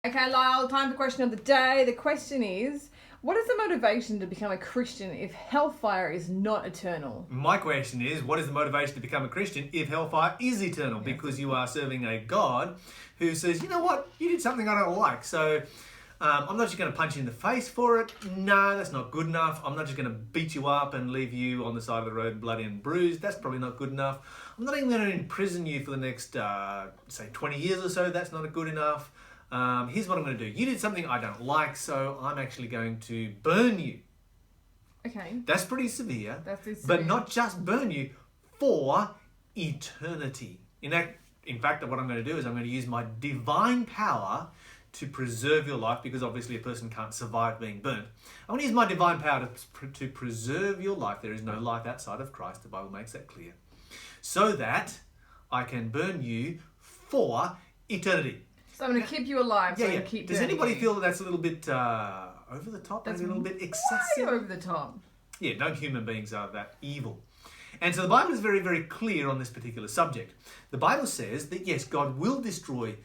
Okay, Lyle, time for question of the day. The question is, what is the motivation to become a Christian if hellfire is not eternal? My question is, what is the motivation to become a Christian if hellfire is eternal? Because you are serving a God who says, you know what, you did something I don't like, so I'm not just going to punch you in the face for it. No, that's not good enough. I'm not just going to beat you up and leave you on the side of the road bloody and bruised. That's probably not good enough. I'm not even going to imprison you for the next, say, 20 years or so. That's not good enough. Here's what I'm going to do. You did something I don't like, so I'm actually going to burn you. Okay. That's pretty severe. That's severe. But not just burn you, for eternity. In fact, what I'm going to do is I'm going to use my divine power to preserve your life, because obviously a person can't survive being burnt. I'm going to use my divine power to preserve your life. There is no life outside of Christ. The Bible makes that clear. So that I can burn you for eternity. So I'm going to keep you alive. So I can keep Does burning anybody you. feel that that's a little bit over the top? That's a little bit excessive? Way over the top. Yeah, no human beings are that evil. And so the Bible is very, very clear on this particular subject. The Bible says that yes, God will destroy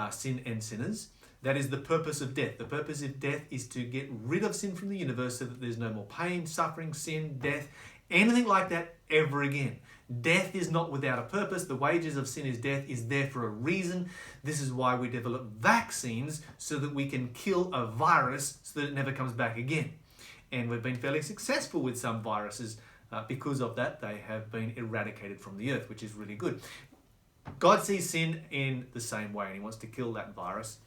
sin and sinners. That is the purpose of death. The purpose of death is to get rid of sin from the universe so that there's no more pain, suffering, sin, death, anything like that ever again. Death is not without a purpose. The wages of sin is death is there for a reason. This is why we develop vaccines, so that we can kill a virus so that it never comes back again. And we've been fairly successful with some viruses. Because of that, they have been eradicated from the earth, which is really good. God sees sin in the same way, and he wants to kill that virus.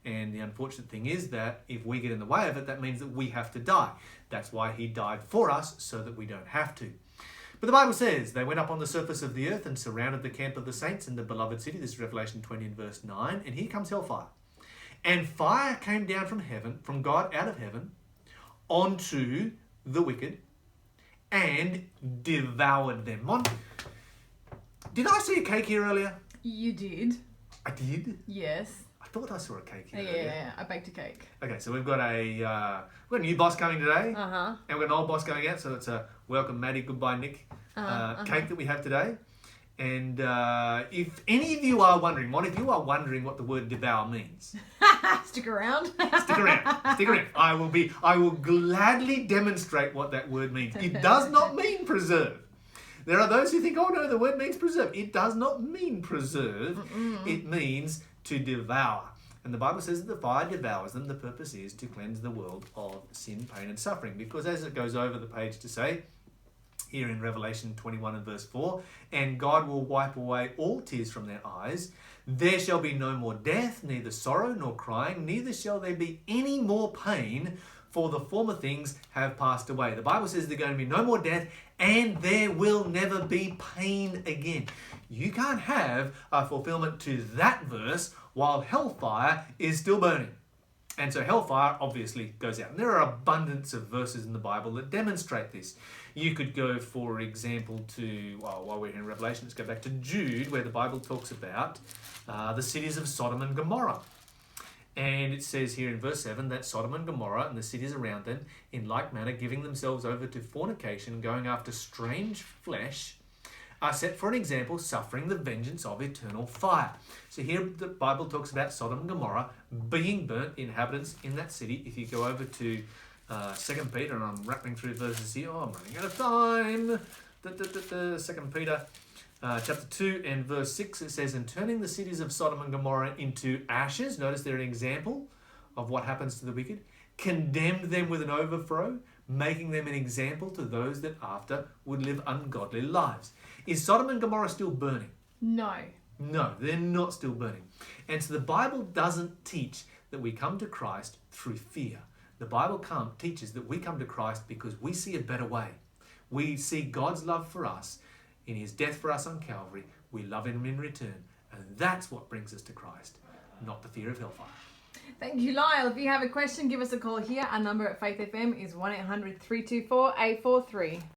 And the unfortunate thing is that if we get in the way of it, that means that we have to die. That's why he died for us, so that we don't have to. But the Bible says, they went up on the surface of the earth and surrounded the camp of the saints in the beloved city. This is Revelation 20 and verse 9. And here comes hellfire. And fire came down from heaven, from God out of heaven, onto the wicked, and devoured them. Did I see a cake here earlier? You did. I did? Yes. I thought I saw a cake here earlier. Yeah, I baked a cake. Okay, so we've got a new boss coming today. Uh-huh. And we've got an old boss going out, so it's a welcome Maddie, goodbye Nick cake that we have today. And if any of you are wondering, what the word devour means? Stick around. Stick around. I will gladly demonstrate what that word means. It does not mean preserve. There are those who think, oh no, the word means preserve. It does not mean preserve. It means to devour. And the Bible says that the fire devours them. The purpose is to cleanse the world of sin, pain and suffering. Because as it goes over the page to say, here in Revelation 21 and verse 4, and God will wipe away all tears from their eyes. There shall be no more death, neither sorrow nor crying, neither shall there be any more pain, for the former things have passed away. The Bible says there's going to be no more death, and there will never be pain again. You can't have a fulfillment to that verse while hellfire is still burning. And so hellfire obviously goes out. And there are abundance of verses in the Bible that demonstrate this. You could go, for example, to, while we're in Revelation, let's go back to Jude, where the Bible talks about the cities of Sodom and Gomorrah. And it says here in verse 7 that Sodom and Gomorrah and the cities around them, in like manner, giving themselves over to fornication, going after strange flesh, are set for an example, suffering the vengeance of eternal fire. So here the Bible talks about Sodom and Gomorrah being burnt, inhabitants in that city. If you go over to 2 Peter, and I'm rattling through verses here, I'm running out of time. 2 Peter chapter 2 and verse 6, it says, and turning the cities of Sodom and Gomorrah into ashes, notice they're an example of what happens to the wicked, condemned them with an overthrow, making them an example to those that after would live ungodly lives. Is Sodom and Gomorrah still burning? No. No, they're not still burning. And so the Bible doesn't teach that we come to Christ through fear. The Bible teaches that we come to Christ because we see a better way. We see God's love for us in his death for us on Calvary. We love him in return. And that's what brings us to Christ, not the fear of hellfire. Thank you, Lyle. If you have a question, give us a call here. Our number at Faith FM is 1-800-324-843.